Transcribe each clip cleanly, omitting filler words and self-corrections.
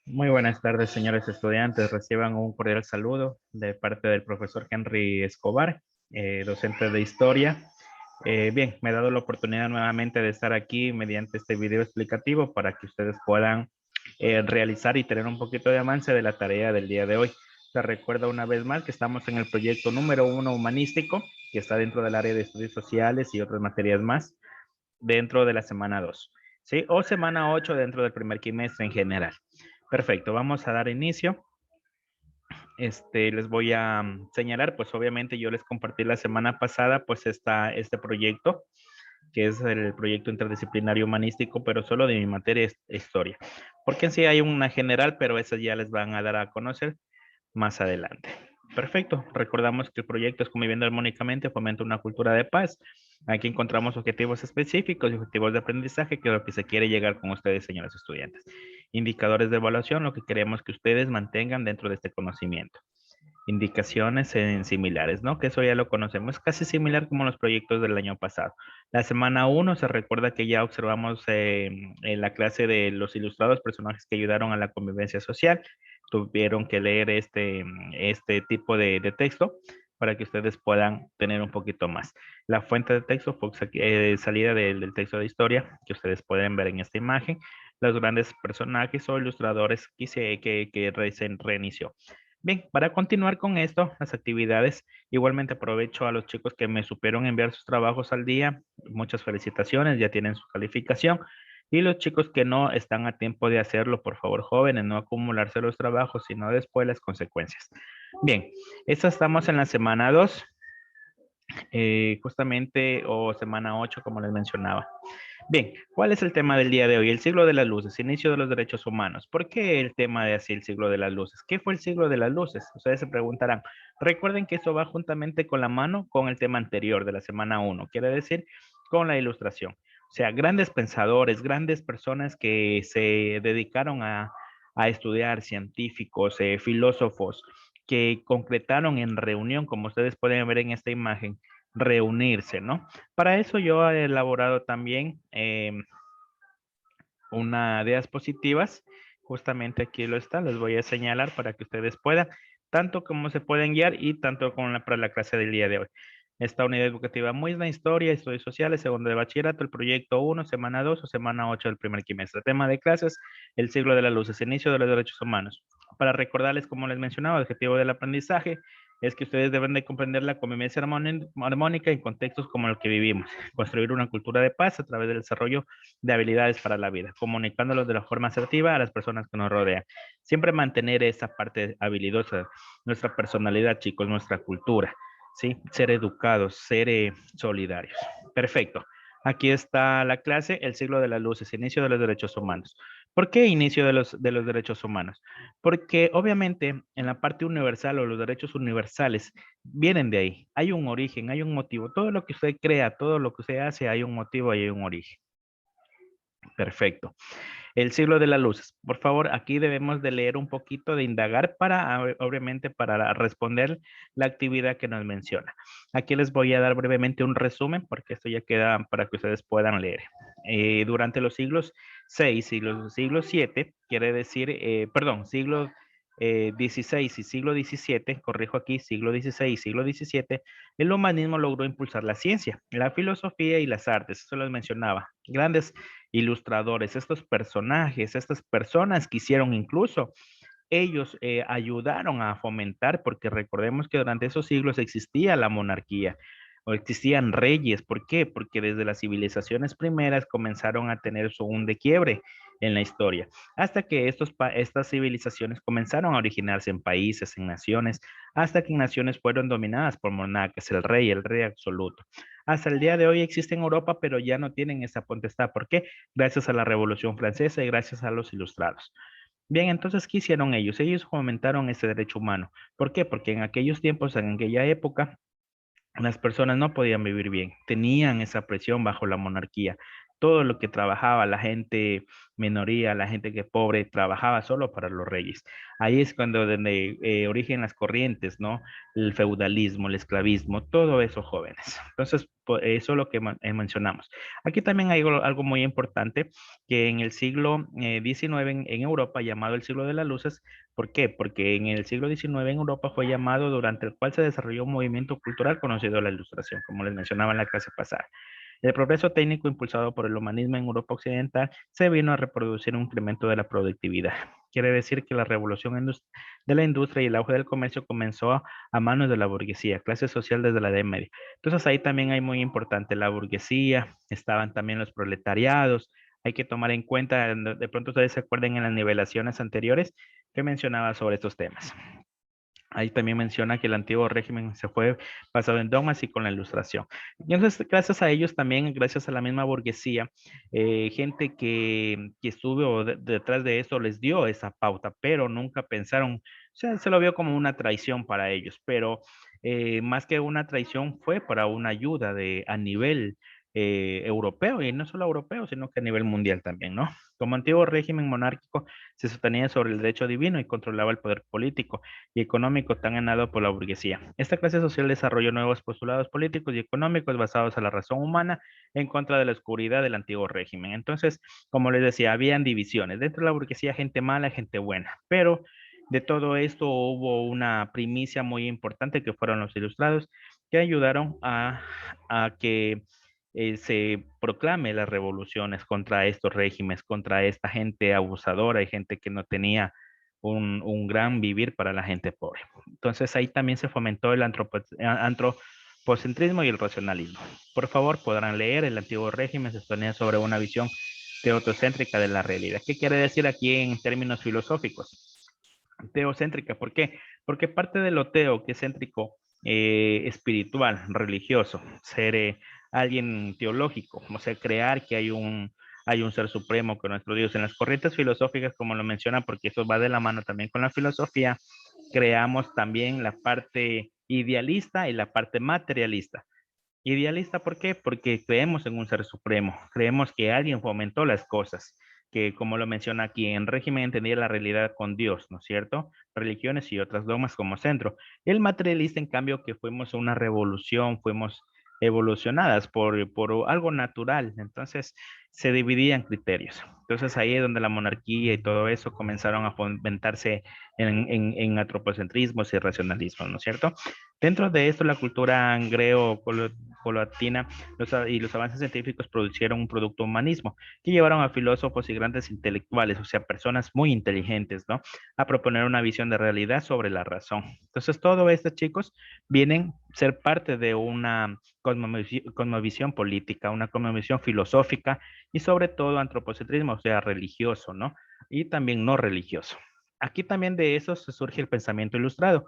Muy buenas tardes, señores estudiantes. Reciban un cordial saludo de parte del profesor Henry Escobar, docente de historia. Bien, me he dado la oportunidad nuevamente de estar aquí mediante este video explicativo para que ustedes puedan realizar y tener un poquito de avance de la tarea del día de hoy. Les recuerdo una vez más que estamos en el proyecto número 1 humanístico, que está dentro del área de estudios sociales y otras materias más, dentro de la semana 2, ¿sí? O semana 8 dentro del primer quimestre en general. Perfecto, vamos a dar inicio. Les voy a señalar, pues obviamente yo les compartí la semana pasada, pues este proyecto, que es el proyecto interdisciplinario humanístico, pero solo de mi materia es historia. Porque en sí hay una general, pero esas ya les van a dar a conocer más adelante. Perfecto. Recordamos que el proyecto es Conviviendo Armónicamente, fomenta una cultura de paz. Aquí encontramos objetivos específicos y objetivos de aprendizaje, que es lo que se quiere llegar con ustedes, señores estudiantes. Indicadores de evaluación, lo que queremos que ustedes mantengan dentro de este conocimiento. Indicaciones en similares, ¿no? Que eso ya lo conocemos, casi similar como los proyectos del año pasado. La semana 1 se recuerda que ya observamos en la clase de los ilustrados personajes que ayudaron a la convivencia social. Tuvieron que leer este tipo de texto para que ustedes puedan tener un poquito más. La fuente de texto fue salida del texto de historia que ustedes pueden ver en esta imagen. Los grandes personajes o ilustradores que se reinició. Bien, para continuar con esto, las actividades, igualmente aprovecho a los chicos que me supieron enviar sus trabajos al día. Muchas felicitaciones, ya tienen su calificación. Y los chicos que no están a tiempo de hacerlo, por favor, jóvenes, no acumularse los trabajos, sino después las consecuencias. Bien, esta estamos en la semana 2, justamente, o semana 8, como les mencionaba. Bien, ¿cuál es el tema del día de hoy? El siglo de las luces, inicio de los derechos humanos. ¿Por qué el tema de así el siglo de las luces? ¿Qué fue el siglo de las luces? Ustedes se preguntarán. Recuerden que eso va juntamente con la mano con el tema anterior de la semana 1, quiere decir con la ilustración. O sea, grandes pensadores, grandes personas que se dedicaron a estudiar, científicos, filósofos, que concretaron en reunión, como ustedes pueden ver en esta imagen, reunirse, ¿no? Para eso yo he elaborado también una diapositivas. Justamente aquí lo está, les voy a señalar para que ustedes puedan, tanto como se pueden guiar y tanto como para la clase del día de hoy. Esta unidad educativa MUISNA, Historia, Estudios Sociales, segundo de bachillerato, el proyecto 1, semana 2 o semana 8 del primer quimestre. Tema de clases, el siglo de las luces, inicio de los derechos humanos. Para recordarles, como les mencionaba, el objetivo del aprendizaje es que ustedes deben de comprender la convivencia armónica en contextos como el que vivimos, construir una cultura de paz a través del desarrollo de habilidades para la vida, comunicándolos de la forma asertiva a las personas que nos rodean. Siempre mantener esa parte habilidosa, nuestra personalidad, chicos, nuestra cultura, ¿sí? Ser educados, ser solidarios. Perfecto. Aquí está la clase, el siglo de las luces, inicio de los derechos humanos. ¿Por qué inicio de los derechos humanos? Porque obviamente en la parte universal o los derechos universales vienen de ahí. Hay un origen, hay un motivo. Todo lo que usted crea, todo lo que usted hace, hay un motivo y hay un origen. Perfecto. El siglo de las luces. Por favor, aquí debemos de leer un poquito, de indagar para, obviamente, para responder la actividad que nos menciona. Aquí les voy a dar brevemente un resumen, porque esto ya queda para que ustedes puedan leer. Durante los siglos 6, siglo 7, quiere decir, perdón, siglo 16 y siglo 17, corrijo aquí, siglo 16 y siglo 17, el humanismo logró impulsar la ciencia, la filosofía y las artes, eso les mencionaba. Grandes ilustradores, estos personajes, estas personas que hicieron incluso, ellos ayudaron a fomentar, porque recordemos que durante esos siglos existía la monarquía o existían reyes. ¿Por qué? Porque desde las civilizaciones primeras comenzaron a tener un quiebre en la historia, hasta que estas civilizaciones comenzaron a originarse en países, en naciones, hasta que en naciones fueron dominadas por monarcas, el rey absoluto. Hasta el día de hoy existe en Europa, pero ya no tienen esa potestad. ¿Por qué? Gracias a la Revolución Francesa y gracias a los ilustrados. Bien, entonces, ¿qué hicieron ellos? Ellos fomentaron ese derecho humano. ¿Por qué? Porque en aquellos tiempos, en aquella época, las personas no podían vivir bien, tenían esa presión bajo la monarquía. todo lo que trabajaba la gente minoría, la gente que pobre, trabajaba solo para los reyes. Ahí es cuando donde origen las corrientes, ¿no? El feudalismo, el esclavismo, todo eso, jóvenes. Entonces, eso es lo que mencionamos. Aquí también hay algo muy importante, que en el siglo XIX en Europa, llamado el siglo de las luces. ¿Por qué? Porque en el siglo XIX en Europa fue llamado durante el cual se desarrolló un movimiento cultural conocido la Ilustración, como les mencionaba en la clase pasada. El progreso técnico impulsado por el humanismo en Europa Occidental se vino a reproducir un incremento de la productividad. Quiere decir que la revolución de la industria y el auge del comercio comenzó a manos de la burguesía, clase social desde la Edad Media. Entonces ahí también hay muy importante la burguesía, estaban también los proletariados. Hay que tomar en cuenta, de pronto ustedes se acuerdan en las nivelaciones anteriores que mencionaba sobre estos temas. Ahí también menciona que el antiguo régimen se fue basado en dogmas y con la ilustración. Y entonces, gracias a ellos también, gracias a la misma burguesía, gente que estuvo detrás de eso les dio esa pauta, pero nunca pensaron, o sea, se lo vio como una traición para ellos, pero más que una traición fue para una ayuda a nivel europeo, y no solo europeo, sino que a nivel mundial también, ¿no? Como antiguo régimen monárquico se sostenía sobre el derecho divino y controlaba el poder político y económico tan ganado por la burguesía. Esta clase social desarrolló nuevos postulados políticos y económicos basados en la razón humana en contra de la oscuridad del antiguo régimen. Entonces, como les decía, habían divisiones. Dentro de la burguesía, gente mala, gente buena. Pero de todo esto hubo una primicia muy importante que fueron los ilustrados que ayudaron a que se proclame las revoluciones contra estos regímenes, contra esta gente abusadora y gente que no tenía un gran vivir para la gente pobre. Entonces ahí también se fomentó el antropocentrismo y el racionalismo. Por favor, podrán leer el antiguo régimen, se exponía sobre una visión teocéntrica de la realidad. ¿Qué quiere decir aquí en términos filosóficos? Teocéntrica, ¿por qué? Porque parte de lo teo, que es céntrico, espiritual, religioso, ser alguien teológico, o sea, crear que hay un ser supremo que nuestro Dios. En las corrientes filosóficas, como lo menciona, porque eso va de la mano también con la filosofía, creamos también la parte idealista y la parte materialista. Idealista, ¿por qué? Porque creemos en un ser supremo, creemos que alguien fomentó las cosas, que como lo menciona aquí, en régimen entendía la realidad con Dios, ¿no es cierto? Religiones y otras dogmas como centro. El materialista, en cambio, que fuimos una revolución, fuimos evolucionadas por algo natural, entonces se dividían criterios. Entonces ahí es donde la monarquía y todo eso comenzaron a fomentarse en antropocentrismos y racionalismos, ¿no es cierto? Dentro de esto, la cultura coloatina y los avances científicos producieron un producto humanismo que llevaron a filósofos y grandes intelectuales, o sea, personas muy inteligentes, ¿no? A proponer una visión de realidad sobre la razón. Entonces, todo esto, chicos, vienen a ser parte de una cosmovisión política, una cosmovisión filosófica y sobre todo antropocentrismo, o sea, religioso, ¿no? Y también no religioso. Aquí también de eso se surge el pensamiento ilustrado.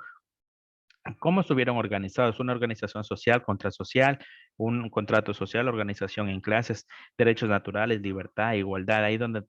¿Cómo estuvieron organizados? Una organización social, contrasocial, un contrato social, organización en clases, derechos naturales, libertad, igualdad, ahí donde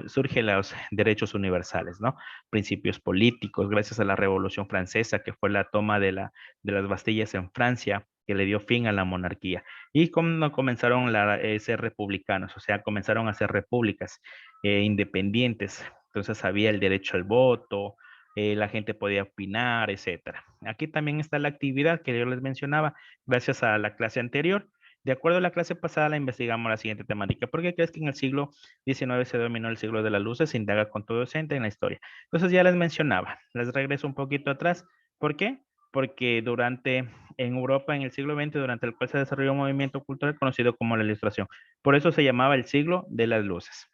surgen los derechos universales, ¿no? Principios políticos, gracias a la Revolución Francesa, que fue la toma de las Bastillas en Francia, que le dio fin a la monarquía. Y cómo comenzaron a ser republicanos, o sea, comenzaron a ser repúblicas independientes. Entonces había el derecho al voto, la gente podía opinar, etcétera. Aquí también está la actividad que yo les mencionaba, gracias a la clase anterior. De acuerdo a la clase pasada, la investigamos la siguiente temática. ¿Por qué crees que en el siglo XIX se dominó el siglo de las luces? Se indaga con todo docente en la historia. Entonces ya les mencionaba, les regreso un poquito atrás. ¿Por qué? Porque en Europa, en el siglo XX, durante el cual se desarrolló un movimiento cultural conocido como la Ilustración. Por eso se llamaba el siglo de las luces.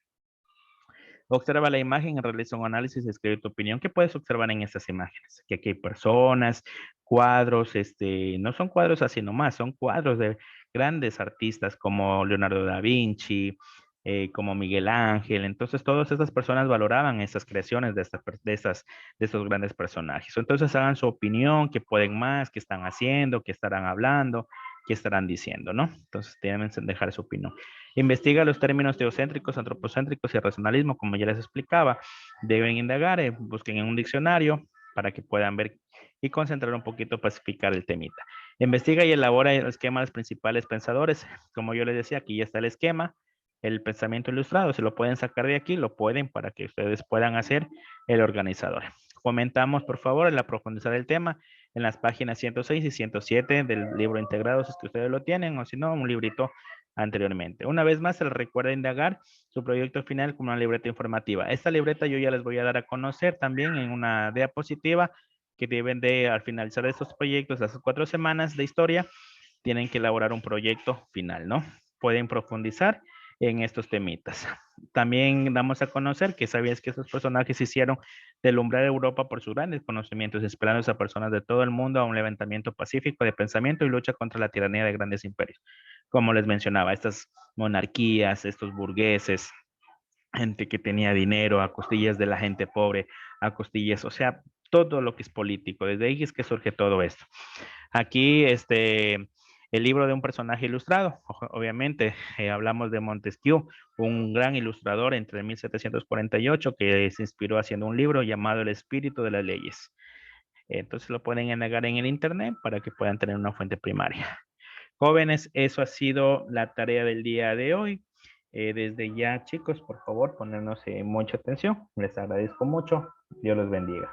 Observa la imagen, realiza un análisis y escribe tu opinión. ¿Qué puedes observar en estas imágenes? Que aquí hay personas, cuadros, no son cuadros así nomás, son cuadros de grandes artistas como Leonardo da Vinci, como Miguel Ángel. Entonces, todas estas personas valoraban esas creaciones de estos grandes personajes. Entonces, hagan su opinión, qué pueden más, qué están haciendo, qué estarán hablando, qué estarán diciendo, ¿no? Entonces, deben dejar su opinión. Investiga los términos teocéntricos, antropocéntricos y racionalismo, como ya les explicaba. Deben indagar, busquen en un diccionario para que puedan ver y concentrar un poquito, pacificar el temita. Investiga y elabora el esquema de los principales pensadores. Como yo les decía, aquí ya está el esquema. el pensamiento ilustrado. Se lo pueden sacar de aquí, lo pueden para que ustedes puedan hacer el organizador. Comentamos, por favor, el profundizar el tema en las páginas 106 y 107 del libro integrado, si es que ustedes lo tienen, o si no, un librito anteriormente. Una vez más, se les recuerda indagar su proyecto final como una libreta informativa. Esta libreta yo ya les voy a dar a conocer también en una diapositiva que deben de, al finalizar estos proyectos, las 4 semanas de historia, tienen que elaborar un proyecto final, ¿no? Pueden profundizar en estos temitas. También damos a conocer que sabías que estos personajes hicieron del umbral de Europa por sus grandes conocimientos, inspirando a personas de todo el mundo a un levantamiento pacífico de pensamiento y lucha contra la tiranía de grandes imperios. Como les mencionaba, estas monarquías, estos burgueses, gente que tenía dinero a costillas de la gente pobre, a costillas, o sea, todo lo que es político. Desde ahí es que surge todo esto. Aquí, el libro de un personaje ilustrado, obviamente, hablamos de Montesquieu, un gran ilustrador entre 1748 que se inspiró haciendo un libro llamado El Espíritu de las Leyes. Entonces lo pueden enagar en el internet para que puedan tener una fuente primaria. Jóvenes, eso ha sido la tarea del día de hoy. Desde ya, chicos, por favor, ponernos mucha atención. Les agradezco mucho. Dios los bendiga.